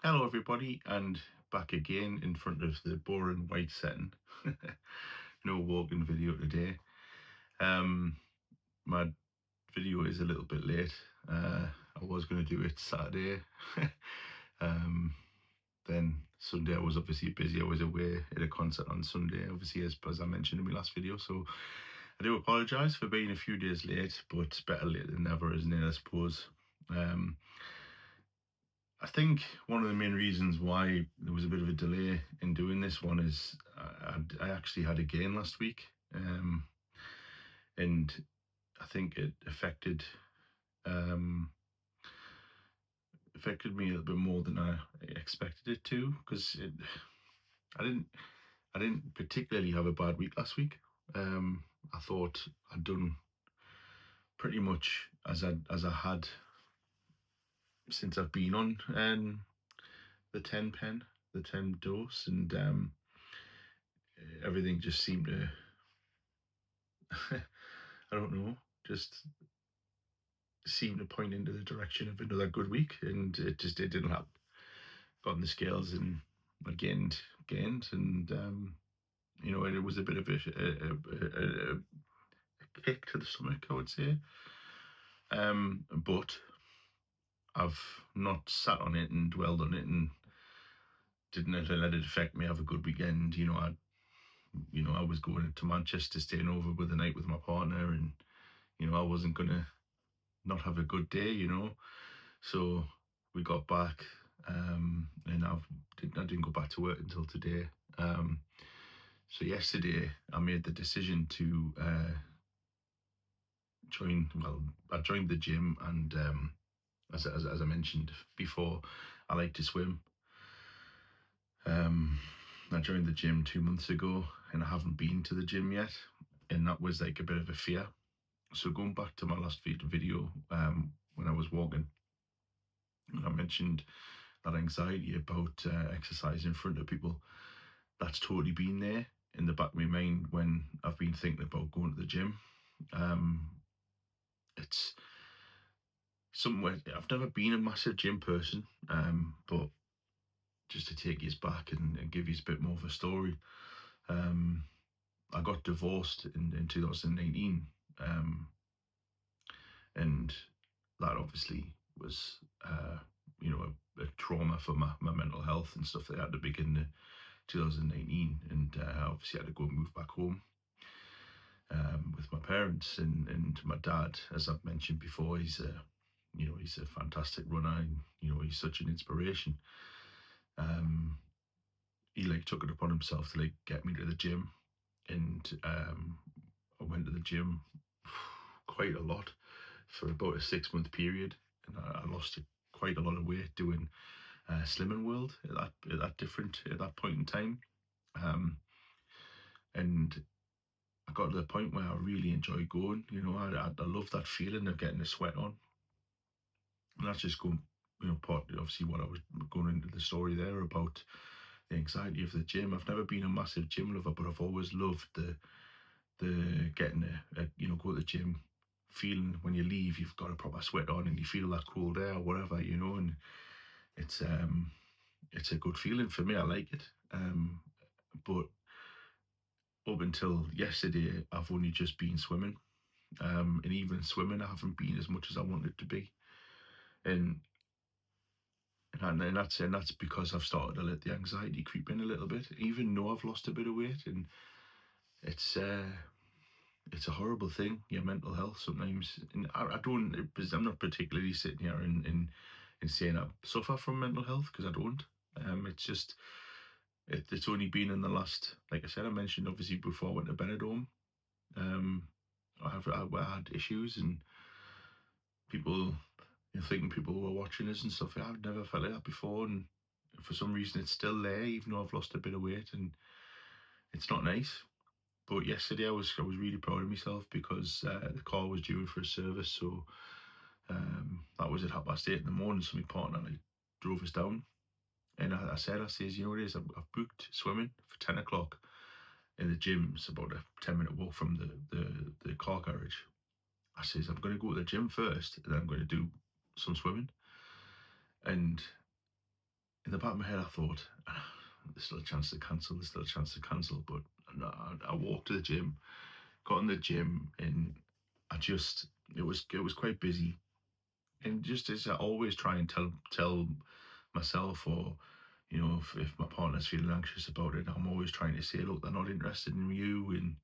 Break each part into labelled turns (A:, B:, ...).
A: Hello, everybody, and back again in front of the boring white setting. No walking video today. Um, my video is a little bit late. I was going to do it Saturday. um, then Sunday I was obviously busy. I was away at a concert on Sunday, obviously, as I mentioned in my last video. So I do apologise for being a few days late, but it's better late than never, isn't it, I suppose. I think one of the main reasons why there was a bit of a delay in doing this one is I actually had a gain last week, and I think it um, affected me a little bit more than I expected it to, because I didn't I didn't particularly have a bad week last week. I thought I'd done pretty much as I had since I've been on the 10 pen, the 10 dose, and everything just seemed to I don't know, just seemed to point into the direction of another good week, and it didn't happen. Got on the scales and I gained, and it was a bit of a kick to the stomach, I would say. But I've not sat on it and dwelled on it and didn't let it affect me. Have a good weekend. I was going to Manchester, staying over with the night with my partner, and I wasn't gonna not have a good day. So we got back, and I didn't go back to work until today. So yesterday I made the decision to join. Well, I joined the gym, and as I mentioned before, I like to swim. I joined the gym 2 months ago, and I haven't been to the gym yet, and that was like a bit of a fear. So going back to my last video, when I was walking, I mentioned that anxiety about exercise in front of people. That's totally been there in the back of my mind when I've been thinking about going to the gym. It's somewhere I've never been a massive gym person, but just to take you back and give you a bit more of a story, I got divorced in 2019, and that obviously was a trauma for my mental health and stuff like that at the beginning of 2019, and obviously I had to go and move back home with my parents, and my dad, as I've mentioned before, he's a fantastic runner, and he's such an inspiration. He like took it upon himself to like get me to the gym, and I went to the gym quite a lot for about a 6 month period, and I lost quite a lot of weight doing Slimming World at that point in time, and I got to the point where I really enjoy going. I love that feeling of getting the sweat on, and that's just going. Part obviously what I was going into the story there about the anxiety of the gym. I've never been a massive gym lover, but I've always loved the getting go to the gym, feeling when you leave you've got a proper sweat on and you feel that cold air or whatever, and it's a good feeling for me. I like it. But up until yesterday, I've only just been swimming. And even swimming, I haven't been as much as I wanted to be. And that's because I've started to let the anxiety creep in a little bit, even though I've lost a bit of weight. And it's a horrible thing, your mental health sometimes. And I don't, because I'm not particularly sitting here and saying I suffer from mental health, because I don't. It's just, it's only been in the last, like I said, I mentioned obviously before I went to Benidorm. I had issues, and people, thinking people were watching us and stuff. I've never felt like that before, and for some reason it's still there, even though I've lost a bit of weight, and it's not nice. But yesterday I was really proud of myself, because the car was due for a service, so that was at 8:30 in the morning. So my partner and I drove us down, and I says, what it is, I've booked swimming for 10 o'clock in the gym. It's about a 10-minute walk from the car garage. I says, I'm going to go to the gym first, and then I'm going to do some swimming. And in the back of my head, I thought, there's still a chance to cancel. There's still a chance to cancel. But no, I walked to the gym, got in the gym, and I just it was quite busy. And just as I always try and tell myself, or if my partner's feeling anxious about it, I'm always trying to say, look, they're not interested in you, and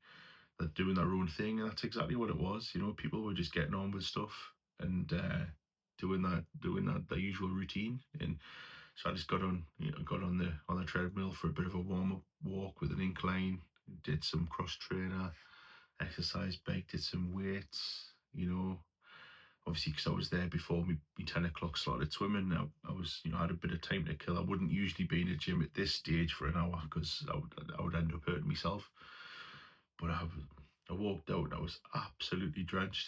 A: they're doing their own thing. And that's exactly what it was. People were just getting on with stuff, and doing that their usual routine. And so I just got on the treadmill for a bit of a warm up walk with an incline, did some cross trainer exercise, bike, did some weights. Obviously, because I was there before me 10 o'clock slot at swimming. I was, had a bit of time to kill. I wouldn't usually be in a gym at this stage for an hour because I would end up hurting myself. But I walked out and I was absolutely drenched,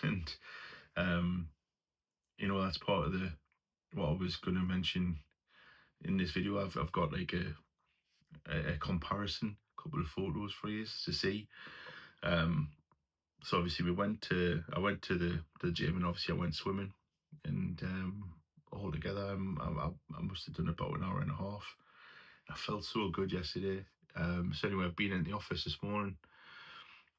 A: and um, that's part of the what I was going to mention in this video. I've got like a comparison, couple of photos for you to see. Um, so obviously I went to the gym, and obviously I went swimming, and altogether I must have done about an hour and a half. I felt so good yesterday. So anyway, I've been in the office this morning,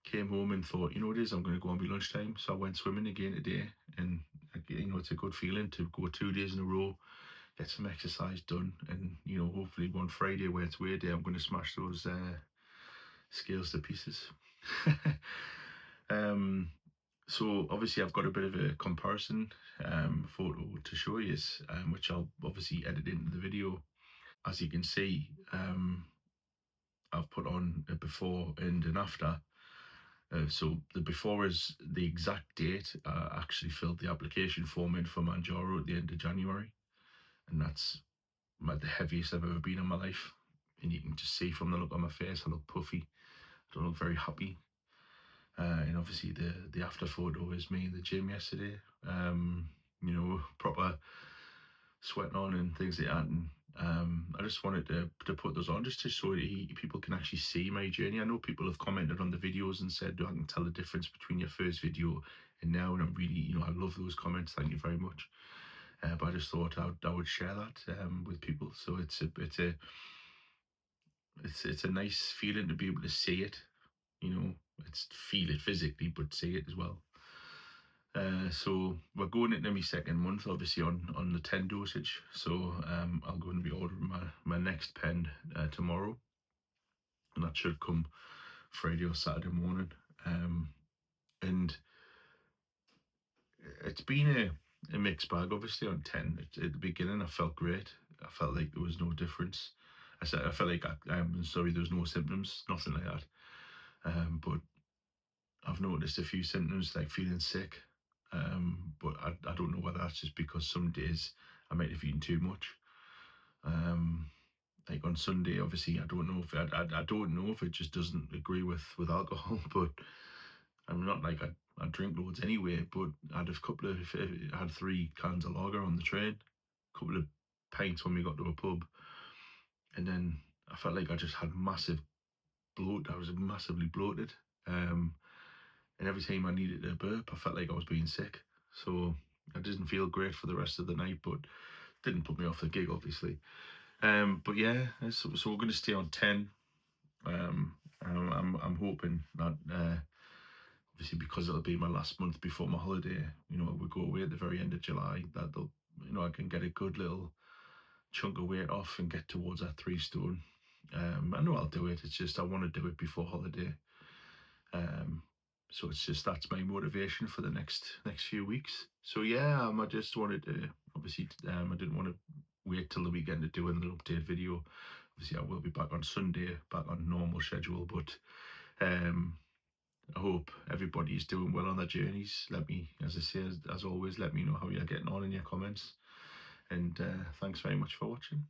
A: came home and thought, what it is, I'm going to go on my lunchtime. So I went swimming again today, and it's a good feeling to go 2 days in a row, get some exercise done, and hopefully one Friday where it's weigh day, I'm going to smash those scales to pieces. um, so obviously I've got a bit of a comparison photo to show you, which I'll obviously edit into the video. As you can see, I've put on a before and an after. So the before is the exact date. I actually filled the application form in for Mounjaro at the end of January, and that's the heaviest I've ever been in my life. And you can just see from the look on my face, I look puffy. I don't look very happy. And obviously the after photo is me in the gym yesterday. Proper sweating on and things like that. And I just wanted to put those on just to show people can actually see my journey. I know people have commented on the videos and said, I can tell the difference between your first video and now. And I'm really, I love those comments. Thank you very much. But I just thought I would share that with people. So it's a nice feeling to be able to see it. It's feel it physically, but see it as well. So we're going into my second month, obviously on the 10 dosage. So I'm going to be ordering my next pen tomorrow, and that should come Friday or Saturday morning. And it's been a mixed bag, obviously on 10. At the beginning, I felt great. I felt like there was no difference. I felt like I'm sorry, there was no symptoms, nothing like that. But I've noticed a few symptoms like feeling sick. But I don't know whether that's just because some days I might have eaten too much. Like on Sunday, obviously, I don't know if I don't know if it just doesn't agree with alcohol. But I'm not like I drink loads anyway. But I had 3 cans of lager on the train, a couple of pints when we got to a pub, and then I felt like I just had massive bloat. I was massively bloated. And every time I needed a burp, I felt like I was being sick. So I didn't feel great for the rest of the night, but didn't put me off the gig, obviously. But yeah, so we're going to stay on 10. I'm hoping that obviously because it'll be my last month before my holiday, we go away at the very end of July, that I can get a good little chunk of weight off and get towards that 3 stone. I know I'll do it. It's just I want to do it before holiday. So it's just that's my motivation for the next few weeks. So yeah, I just wanted to obviously I didn't want to wait till the weekend to do an update video. Obviously, I will be back on Sunday, back on normal schedule. But I hope everybody's doing well on their journeys. Let me, as I say, as always, let me know how you're getting on in your comments. And thanks very much for watching.